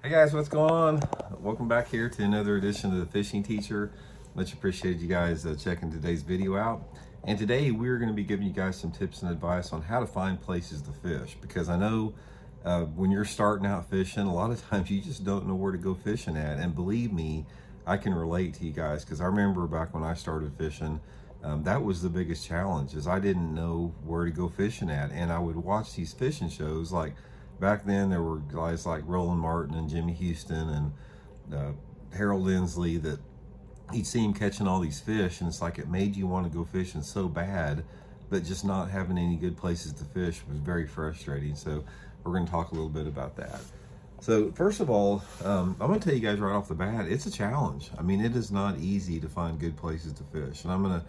Hey guys, what's going on? Welcome back here to another edition of the Fishing Teacher. Much appreciated you guys checking today's video out. And today we're going to be giving you guys some tips and advice on how to find places to fish, because I know when you're starting out fishing, a lot of times you just don't know where to go fishing at. And believe me, I can relate to you guys, because I remember back when I started fishing, that was the biggest challenge, is I didn't know where to go fishing at. And I would watch these fishing shows. Like back then there were guys like Roland Martin and Jimmy Houston and Harold Lindsley that you'd see him catching all these fish, and it's like it made you want to go fishing so bad, but just not having any good places to fish was very frustrating. So we're going to talk a little bit about that. So first of all, I'm going to tell you guys right off the bat, it's a challenge. I mean, it is not easy to find good places to fish, and I'm going to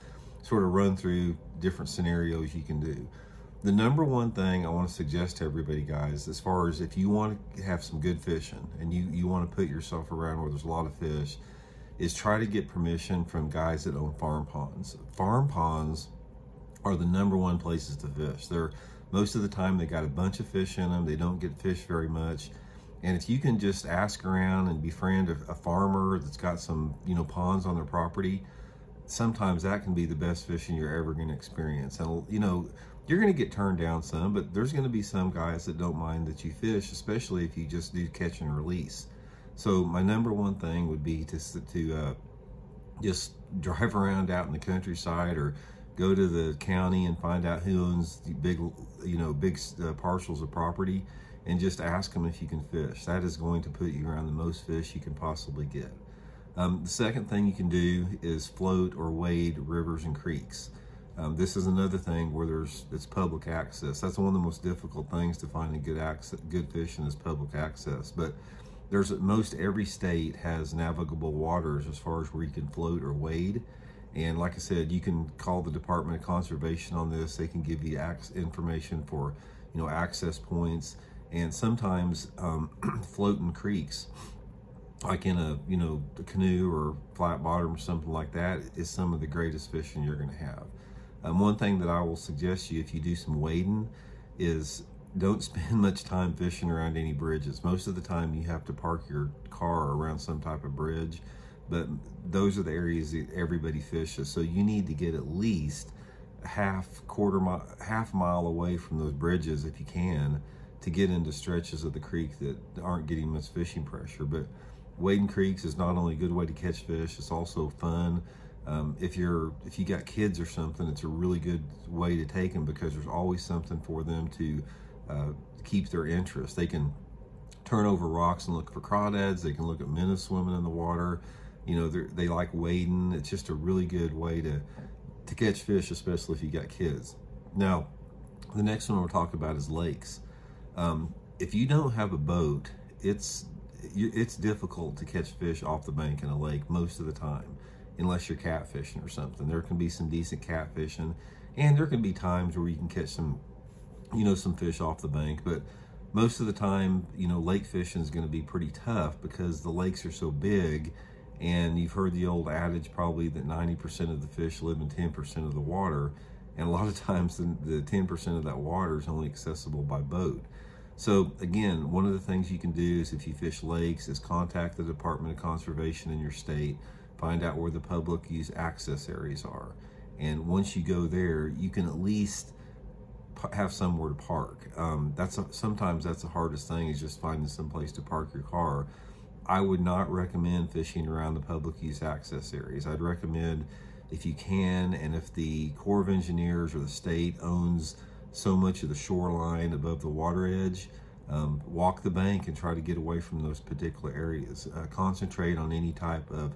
sort of run through different scenarios you can do. The number one thing I want to suggest to everybody, guys, as far as if you want to have some good fishing and you want to put yourself around where there's a lot of fish, is try to get permission from guys that own farm ponds. Farm ponds are the number one places to fish. They're, most of the time they got a bunch of fish in them. They don't get fished very much. And if you can just ask around and befriend a farmer that's got some, ponds on their property, sometimes that can be the best fishing you're ever going to experience. And you're going to get turned down some, but there's going to be some guys that don't mind that you fish, especially if you just do catch and release. So my number one thing would be to just drive around out in the countryside, or go to the county and find out who owns the big parcels of property, and just ask them if you can fish. That is going to put you around the most fish you can possibly get. The second thing you can do is float or wade rivers and creeks. This is another thing where it's public access. That's one of the most difficult things to find a good fishing is public access. But most every state has navigable waters as far as where you can float or wade. And like I said, you can call the Department of Conservation on this. They can give you information for, access points. And sometimes floating creeks, like in a canoe or flat bottom or something like that, is some of the greatest fishing you're going to have. One thing that I will suggest you, if you do some wading, is don't spend much time fishing around any bridges. Most of the time you have to park your car around some type of bridge, but those are the areas that everybody fishes. So you need to get at least half mile away from those bridges if you can, to get into stretches of the creek that aren't getting much fishing pressure. But wading creeks is not only a good way to catch fish, it's also fun. If you got kids or something, it's a really good way to take them, because there's always something for them to keep their interest. They can turn over rocks and look for crawdads. They can look at minnows swimming in the water. They like wading. It's just a really good way to catch fish, especially if you got kids. Now, the next one we'll talk about is lakes. If you don't have a boat, it's difficult to catch fish off the bank in a lake most of the time, unless you're catfishing or something. There can be some decent catfishing, and there can be times where you can catch some fish off the bank, but most of the time, lake fishing is going to be pretty tough, because the lakes are so big. And you've heard the old adage probably that 90% of the fish live in 10% of the water, and a lot of times the 10% of that water is only accessible by boat. So again, one of the things you can do is, if you fish lakes, is contact the Department of Conservation in your state, find out where the public use access areas are. And once you go there, you can at least have somewhere to park. Sometimes that's the hardest thing, is just finding some place to park your car. I would not recommend fishing around the public use access areas. I'd recommend, if you can, and if the Corps of Engineers or the state owns so much of the shoreline above the water edge, walk the bank and try to get away from those particular areas. Concentrate on any type of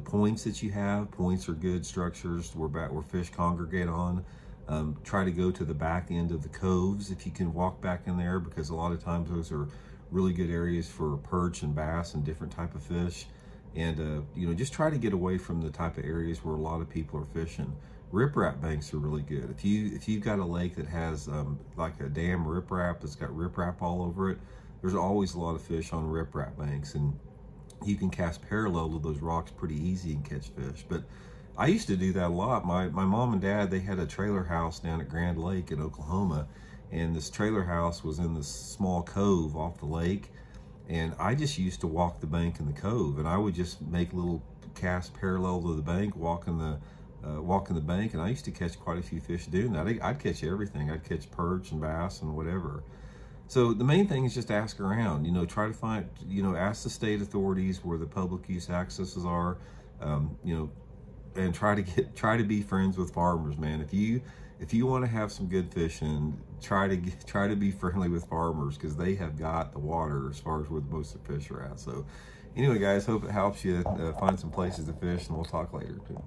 points that you have. Points are good structures where fish congregate on. Try to go to the back end of the coves if you can walk back in there, because a lot of times those are really good areas for perch and bass and different type of fish. And just try to get away from the type of areas where a lot of people are fishing. Riprap banks are really good. If you've got a lake that has like a dam riprap that's got riprap all over it, there's always a lot of fish on riprap banks, and you can cast parallel to those rocks pretty easy and catch fish. But I used to do that a lot. My mom and dad, they had a trailer house down at Grand Lake in Oklahoma, and this trailer house was in this small cove off the lake. And I just used to walk the bank in the cove, and I would just make little casts parallel to the bank, walking the bank, and I used to catch quite a few fish doing that. I'd catch everything. I'd catch perch and bass and whatever. So the main thing is just ask around, try to find, ask the state authorities where the public use accesses are, and try to be friends with farmers, man. If you want to have some good fishing, try to be friendly with farmers, because they have got the water as far as where most of the fish are at. So anyway, guys, hope it helps you find some places to fish, and we'll talk later too.